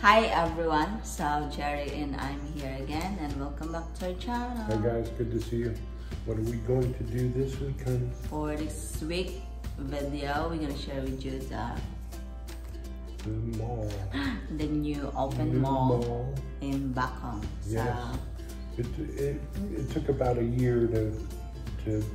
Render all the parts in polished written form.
Hi everyone, so Jerry and I'm here again and welcome back to our channel. Hi guys, good to see you. What are we going to do this weekend? For this week video, we're going to share with you The mall. the new open mall in Bacong. Yes. So, it took about a year to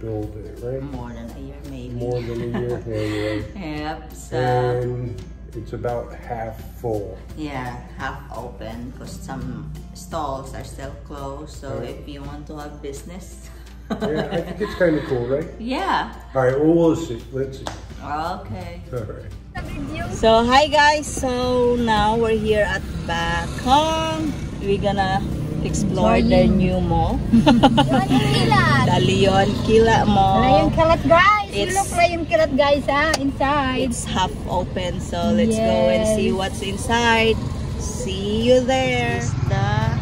build it, right? more than a year maybe. More than a year, yeah, you're right. Yep, so And it's about half full. yeah, half open because some stalls are still closed. So Right. if you want to have business, Yeah, I think it's kind of cool, right? yeah. All right, well, we'll see. Let's see. Okay. All right. So hi guys, so now we're here at Bacong. We're gonna explore the new mall. The Leon Kilat Mall. Leon Kilat guys, you It's- look Leon Kilat guys inside. It's half open, so let's go and see what's inside. See you there. It's the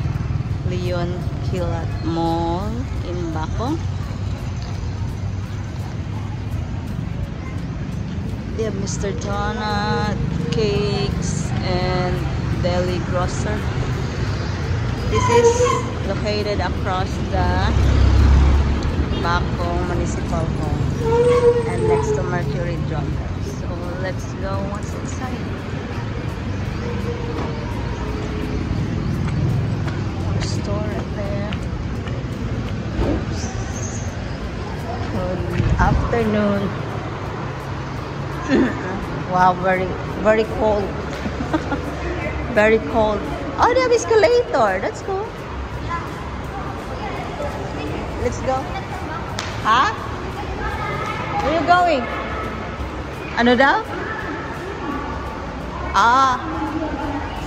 Leon Kilat Mall in Bacong. They have Mr. Donut, cakes, and deli grocer. This is located across the Bacong Municipal Hall and next to Mercury Drummer. So let's go what's inside. More store right there. Oops. Good afternoon. Wow, very cold. Very cold. Oh, they have escalator. That's cool. Let's go. Huh? Where are you going? Ano daw? Ah.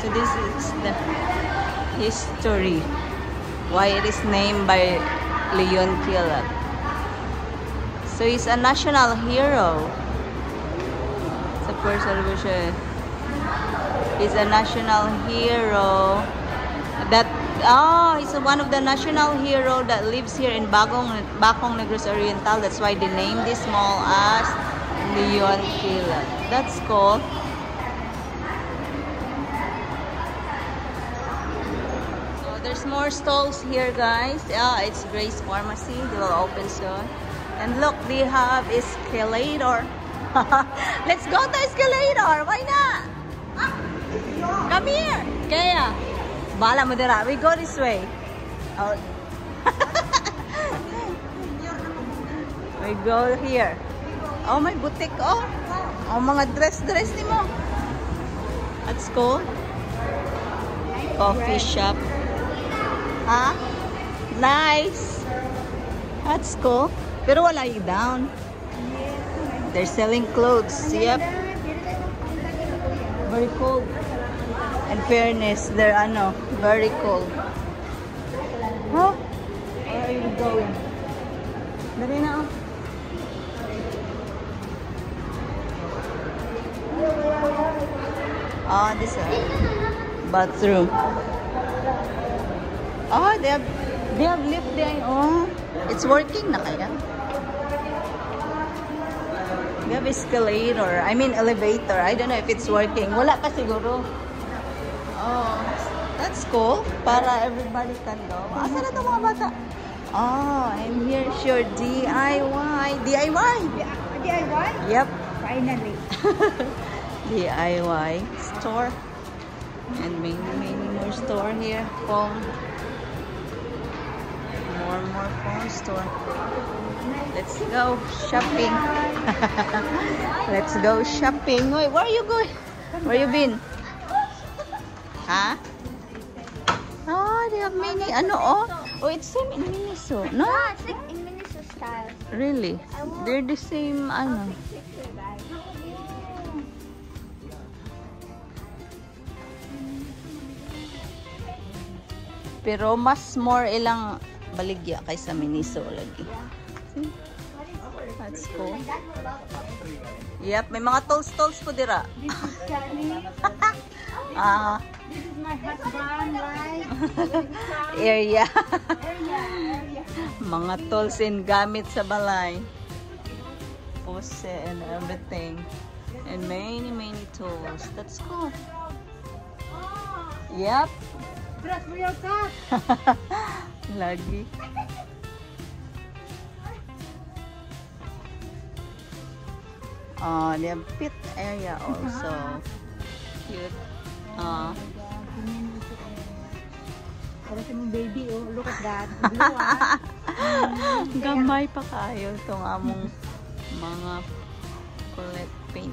So this is the history. Why it is named by Leon Kilat. So he's a national hero. Sa person ko siya. He's a national hero. He's one of the national hero that lives here in Bacong Negros Oriental. That's why they named this mall as Leon Kilat. That's cool. So there's more stalls here, guys. Yeah, it's Grace Pharmacy. They will open soon. And look, they have escalator. Let's go to escalator. Why not? Come here. Kaya. Bala mo dira. We go this way. Oh. We go here. Oh, my boutique. Oh, mga dress ni mo. That's cool. Coffee shop. Huh? Nice. That's cool. Pero wala yung down. They're selling clothes. Yep. Very cool. In fairness, they're very cool. Huh? Where are you going? Dari na oh. Ah, this is bathroom. Oh, they have lift there. Oh, it's working na kaya. They have escalator. I mean elevator. I don't know if it's working. Wala pa siguro. Oh, that's cool. Para everybody can go. Asa na itong mga bata? Oh, and here's your DIY. DIY? DIY? Yep. Finally. DIY store. And many more store here. Phone. More phone store. Let's go shopping. Let's go shopping. Wait, where are you going? Where you been? Huh? Oh, they have mini. Oh, it's same in Miniso. No? It's like in Miniso style. Really? They're the same, Pero mas more ilang baligya kaysa Miniso lagi. See? That's cool. Yep, may mga tolls po dira. This is Sunny. Ah, This is my husband, right? area. Area. Mga tools and gamit sa balay. Pose and everything. And many tools. That's cool. Yep. Dress for your cat. Lagi. Oh, they have pit area also. Cute. Para sa mong baby, oh. Look at that. Blue, ah. Gamay pa kayo itong among mga collect paint,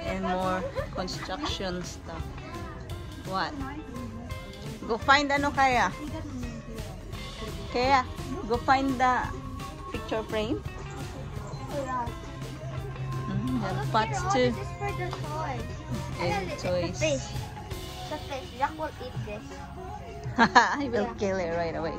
and more construction stuff. What? Go find ano kaya? Kaya, go find the picture frame. The pots too. This is for the toys. And toys. The fish. The fish. Jack will eat this. I will kill it right away.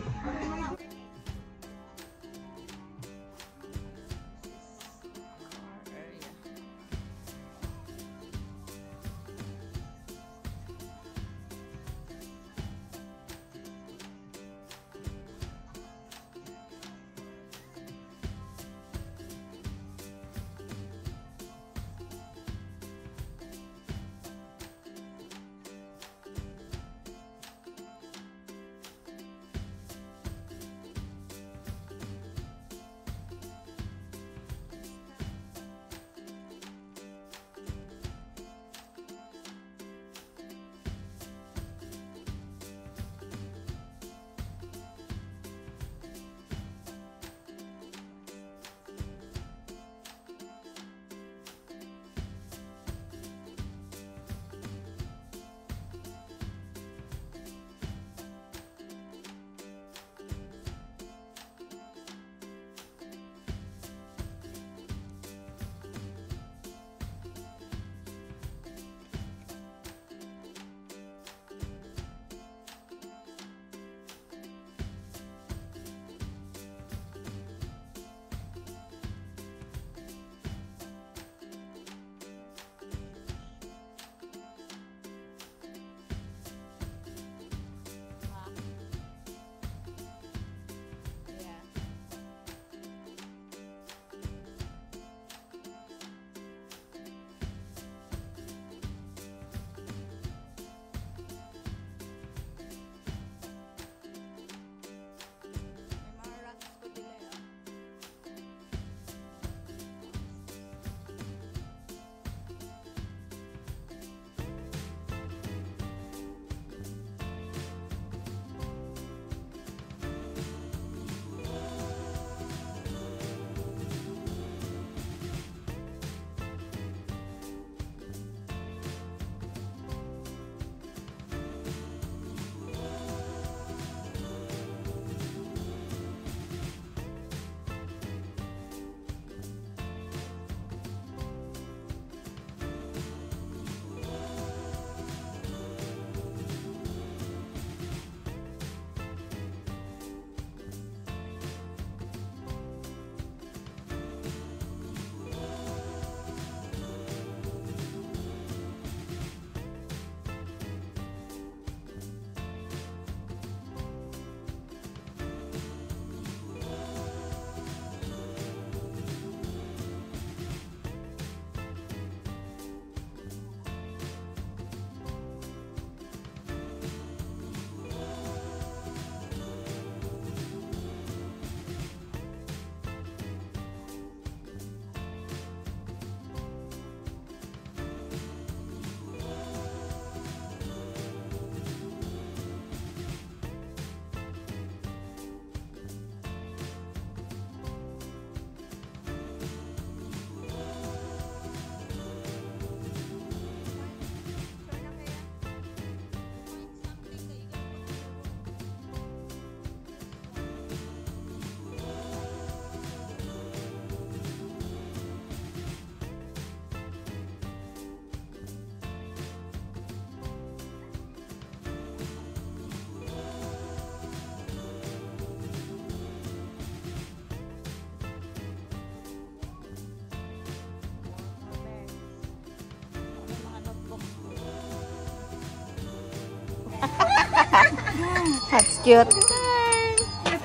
That's cute.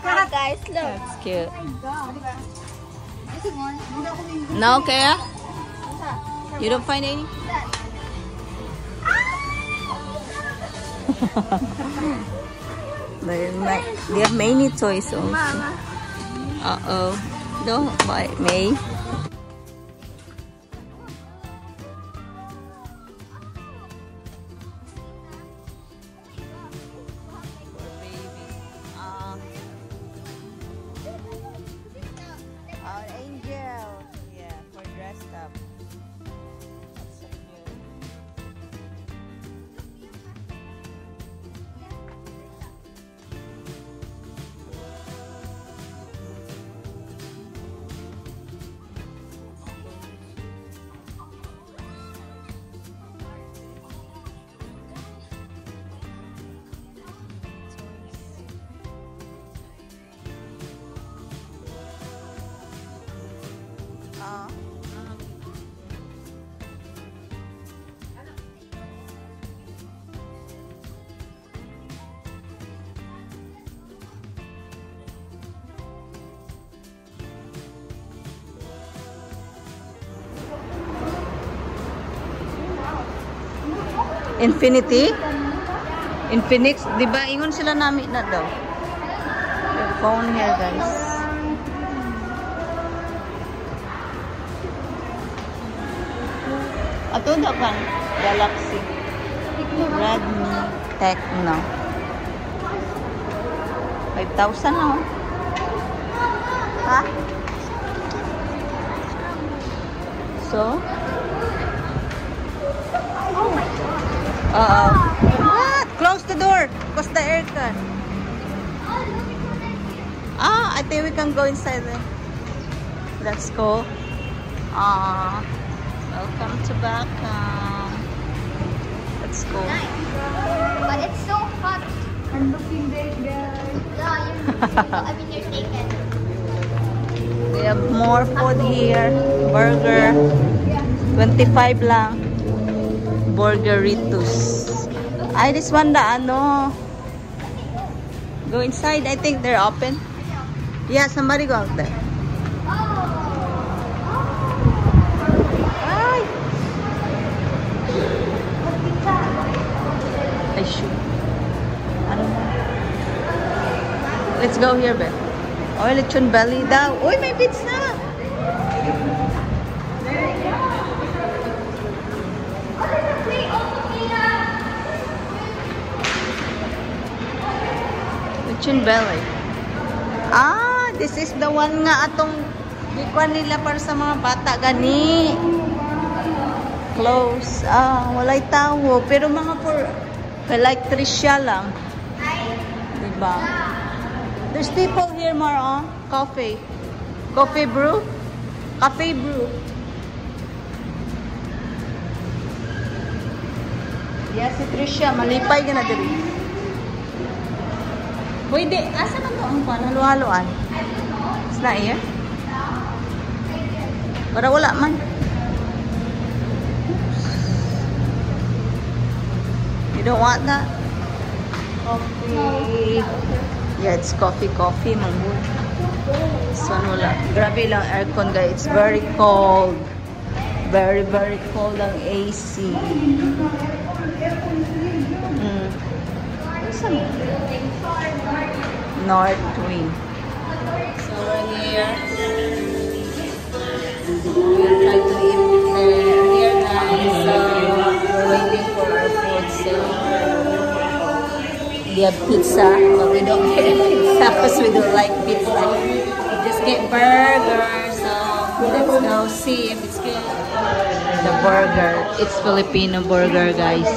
Hi guys, look. That's cute. This is one. No, Kaya? You don't find any? They have many toys also. Uh-oh. Don't bite me. Our angel. Yeah, for dressed up. That's so cute. Infinity? Infinix? Diba? Ingon sila namin na daw. The phone here, guys. Ato daw kan? Galaxy. Redmi Tecno. 5,000 na oh. Ha? So? What? Close the door. Close the aircon. I think we can go inside there. Let's go. Welcome to Backcountry. Let's go. But it's so hot. I'm looking there, guys. Yeah, you're taken. We have more food here. Burger. 25 lang. Burgeritos. Ay, this one the ano. Go inside. I think they're open. Yeah, somebody go out there. Ay. I shoot. Ano na? Let's go here, Ben. Oh, lechon belly daw. Uy, may pizza. Lechon belly. This is the one nga atong gikuan nila para sa mga bata gani. Close. Walay tawo. Pero mga for like 3 siya lang. Diba? There's people here more coffee. Coffee brew? Cafe brew. Yes, si Tricia. Malipay ka na diri. Pwede. Asa man to ang pan? Halo-haloan. It's not here. Para wala man. You don't want that? Coffee. Yeah, it's coffee, manggod. So, wala. Grabe lang aircon, guys. It's very cold. Very, very cold ang AC. North Wind. So, we're here. We're trying to eat here, guys. So, we're waiting for our food. So, we have pizza, but we don't get pizza because we don't like pizza. We just get burger. So, let's go see if it's good. The burger. It's Filipino burger, guys.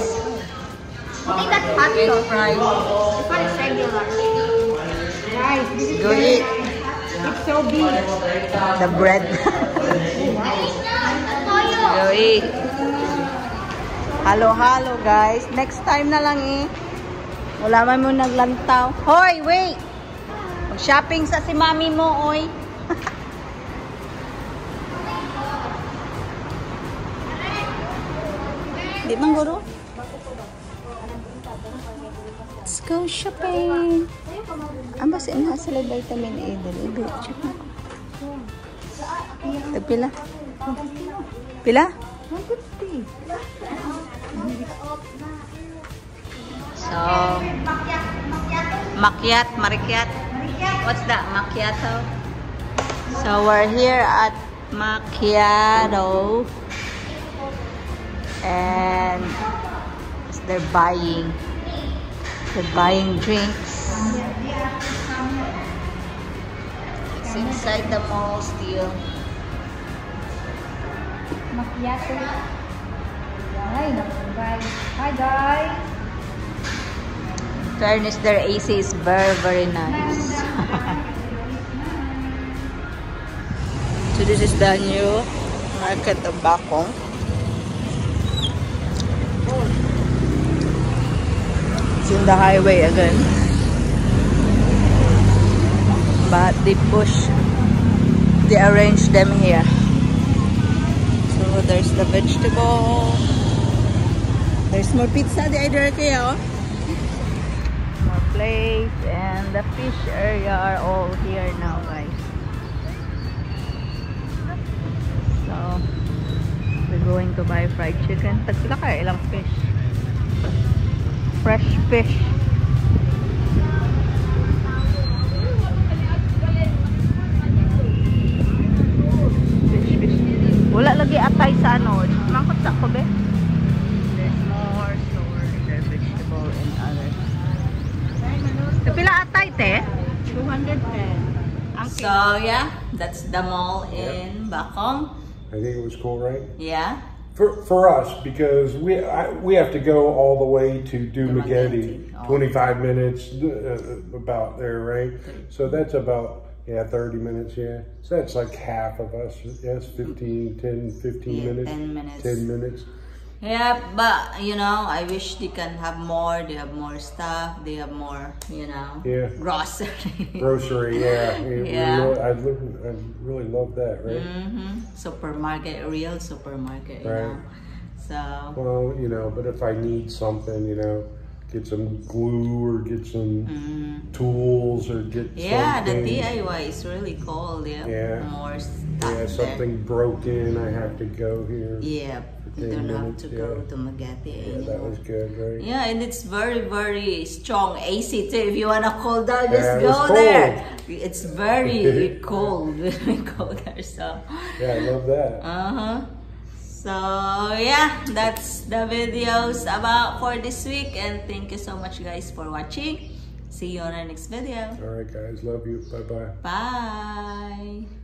I think that's hot It's sauce. fried. It's not regular. Guys, this is Go eat. it's so big. The bread. Go eat. Halo-halo, guys. Next time na lang eh. Wala man mo naglantaw. Hoy, wait! Mag-shopping sa si mami mo, oy. Di man guro? Let's go shopping. Ang basta na sila vitamin A. Dali, check mo. Pila? Pila? 150. So, Marikyat. What's that? Macchiato. So we're here at Macchiato, and they're buying drinks. It's inside the mall still. Macchiato. Hi, guys. Hi, guys. Fairness, their AC is very, very nice. So this is the new market of Bacong. It's in the highway again, but they arrange them here. So there's the vegetable. There's more pizza the other kayo. More plates, and the fish area are all here now, guys. So we're going to buy fried chicken. Tagpila kaya ilang fish. Fresh fish. Fish. Wala lagi atay sa ano. Mangkot sa ko be. There's more stores. There's vegetable and others. Kapila atay te? 210. So yeah, that's the mall in Bacong. I think it was cool, right? Yeah. For us, because we have to go all the way to Dumaguete, Oh. 25 minutes about there, right? So that's about 30 minutes, yeah. So that's like half of us. Yes, 10, 15 minutes. 10 minutes. 10 minutes. Yeah, but you know, I wish they can have more. They have more stuff. They have more, you know, Yeah. grocery. Grocery, yeah. Yeah. I really love that, right? Supermarket, real supermarket, you Right. know. So Well, but if I need something, get some glue or get some tools or get yeah, the something. DIY is really cool. They have Yeah. more stuff. Yeah, something broken, I have to go here. Yeah, you 10 don't have to minutes, go yeah. to Magati Yeah, anymore. that was good, right? Yeah, and it's very, very strong AC too. If you wanna cool down, just Yeah, it go was cold. there. It's very cold, very cold there. So, Yeah, I love that. so yeah, that's the videos about for this week, and thank you so much, guys, for watching. See you on our next video. All right, guys, love you. Bye-bye. Bye.